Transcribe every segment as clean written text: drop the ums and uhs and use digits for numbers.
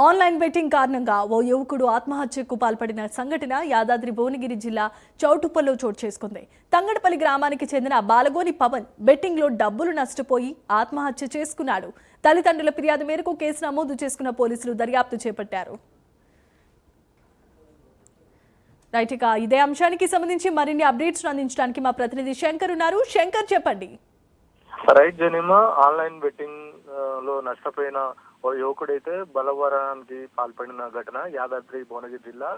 Online betting కారణంగా ఓ యువకుడు ఆత్మహత్యకు పాల్పడిన సంఘటన యాదాద్రి భువనగిరి జిల్లా చౌటుప్పల్లో చోటు చేసుకుంది. తంగడపల్లి గ్రామానికి చెందిన బాలగోని పవన్ బెట్టింగ్లో డబ్బులు నష్టపోయి ఆత్మహత్య చేసుకున్నాడు. తల్లిదండ్రుల ఫిర్యాదు మేరకు కేసు నమోదు చేసుకున్న పోలీసులు దర్యాప్తు చేపట్టారు. రైట్, ఇక ఇదే అంశానికి సంబంధించి మరిన్ని అప్డేట్స్ అందించడానికి మా ప్రతినిధి శంకర్ ఉన్నారు. శంకర్, చెప్పండి. రైట్ జనిమా, ఆన్లైన్ బెట్టింగ్ లో నష్టపోయిన ఓ యువకుడైతే బలవరానికి పాల్పడిన ఘటన యాదాద్రి భువనగిరి జిల్లా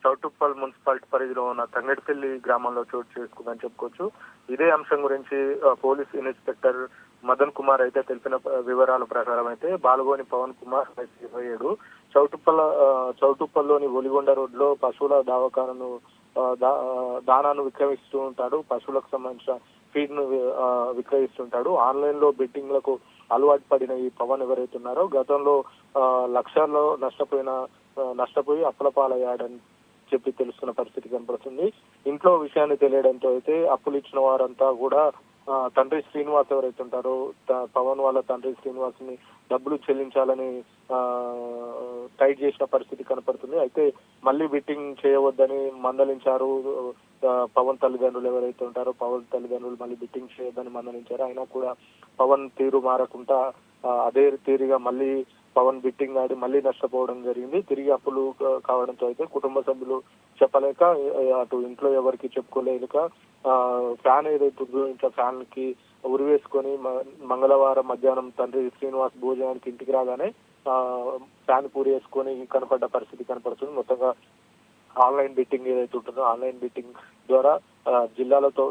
చౌటుప్పల్ మున్సిపాలిటీ పరిధిలో ఉన్న తంగడిపల్లి గ్రామంలో చోటు చేసుకుందని చెప్పుకోవచ్చు. ఇదే అంశం గురించి పోలీస్ ఇన్స్పెక్టర్ మదన్ కుమార్ అయితే తెలిపిన వివరాల ప్రకారం అయితే బాలగోని పవన్ కుమార్ 27 చౌటుప్పల్లోని ఒలిగొండ రోడ్ లో పశువుల దవాఖానను దానాను విక్రయిస్తూ ఉంటాడు. పశువులకు సంబంధించిన ఫీడ్ ను విక్రయిస్తుంటాడు. ఆన్లైన్ లో బెట్టింగ్ లకు అలవాటు పడిన ఈ పవన్ ఎవరైతే ఉన్నారో గతంలో లక్షల్లో నష్టపోయి అప్పులపాలయ్యాడని చెప్పి తెలుస్తున్న పరిస్థితి కనపడుతుంది. ఇంట్లో విషయాన్ని తెలియడంతో అయితే అప్పులు ఇచ్చిన వారంతా కూడా తండ్రి శ్రీనివాస్ ఎవరైతే ఉంటారో పవన్ వాళ్ళ తండ్రి శ్రీనివాస్ ని డబ్బులు చెల్లించాలని టైట్ చేసిన పరిస్థితి కనపడుతుంది. అయితే మళ్ళీ బెట్టింగ్ చేయవద్దని మందలించారు. పవన్ తల్లిదండ్రులు ఎవరైతే ఉంటారో పవన్ తల్లిదండ్రులు మళ్ళీ బెట్టింగ్ చేయొద్దని మందలించారు. అయినా కూడా పవన్ తీరు మారకుండా అదే తీరుగా మళ్ళీ పవన్ బెట్టింగ్ ఆడి మళ్ళీ నష్టపోవడం జరిగింది. తిరిగి అప్పులు కావడంతో అయితే కుటుంబ సభ్యులు చెప్పలేక, అటు ఇంట్లో ఎవరికి చెప్పుకోలేక ఫ్యాన్ ఏదైతే ఇంట్లో ఫ్యాన్ కి ఉరివేసుకొని మంగళవారం మధ్యాహ్నం తండ్రి శ్రీనివాస్ భోజనానికి ఇంటికి రాగానే ఫ్యాన్ పూరి వేసుకొని కనపడ్డ పరిస్థితి కనపడుతుంది. మొత్తంగా ఆన్లైన్ బెట్టింగ్ ఏదైతే ఉంటుందో ఆన్లైన్ బెట్టింగ్ ద్వారా జిల్లాలతో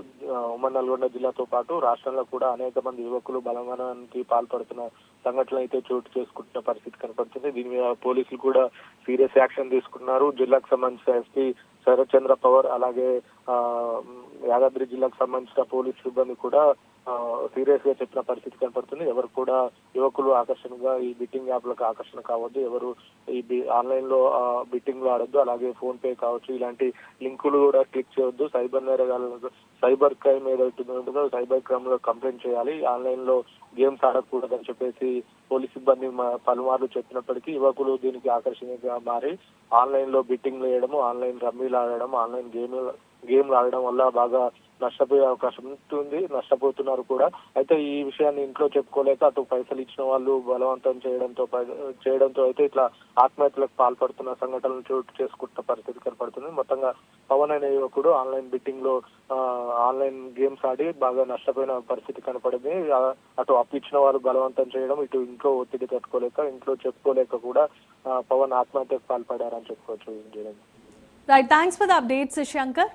ఉమ్మడి నల్గొండ జిల్లాతో పాటు రాష్ట్రంలో కూడా అనేక మంది యువకులు బలవనానికి పాల్పడుతున్న సంఘటనలు అయితే చోటు చేసుకుంటున్న పరిస్థితి కనపడుతుంది. దీని మీద పోలీసులు కూడా సీరియస్ యాక్షన్ తీసుకున్నారు. జిల్లాకు సంబంధించిన ఎస్పీ శరత్ చంద్ర పవర్ అలాగే యాదాద్రి జిల్లాకు సంబంధించిన పోలీస్ సిబ్బంది కూడా సీరియస్ గా చెప్పిన పరిస్థితి కనపడుతుంది. ఎవరు కూడా యువకులు ఆకర్షణగా ఈ బెట్టింగ్ యాప్లకు ఆకర్షణ కావద్దు, ఎవరు ఈ ఆన్లైన్ లో బెట్టింగ్ లో ఆడొద్దు, అలాగే ఫోన్ పే కావచ్చు ఇలాంటి లింకులు కూడా క్లిక్ చేయొద్దు. సైబర్ క్రైమ్ ఏదైతే ఉంటుందో సైబర్ క్రైమ్ లో కంప్లైంట్ చేయాలి. ఆన్లైన్ లో గేమ్స్ ఆడకూడదని చెప్పేసి పోలీస్ సిబ్బంది పలుమార్లు చెప్పినప్పటికీ యువకులు దీనికి ఆకర్షణీయంగా మారి ఆన్లైన్ లో బెట్టింగ్ వేయడము, ఆన్లైన్ రమ్మీలు ఆడడం, ఆన్లైన్ గేమ్లు ఆడడం వల్ల బాగా నష్టపోయే అవకాశం ఉంటుంది. నష్టపోతున్నారు కూడా. అయితే ఈ విషయాన్ని ఇంట్లో చెప్పుకోలేక అటు పైసలు ఇచ్చిన వాళ్ళు బలవంతం చేయడంతో అయితే ఇట్లా ఆత్మహత్యలకు పాల్పడుతున్న సంఘటనలు చోటు చేసుకుంటున్న పరిస్థితి కనపడుతుంది. మొత్తంగా పవన్ అనే యువకుడు ఆన్లైన్ బెట్టింగ్ లో ఆన్లైన్ గేమ్స్ ఆడి బాగా నష్టపోయిన పరిస్థితి కనపడింది. అటు అప్పు ఇచ్చిన వారు బలవంతం చేయడం, ఇటు ఇంట్లో ఒత్తిడి తట్టుకోలేక ఇంట్లో చెప్పుకోలేక కూడా పవన్ ఆత్మహత్యకు పాల్పడారని చెప్పుకోవచ్చు. Right, thanks for the updates Shankar.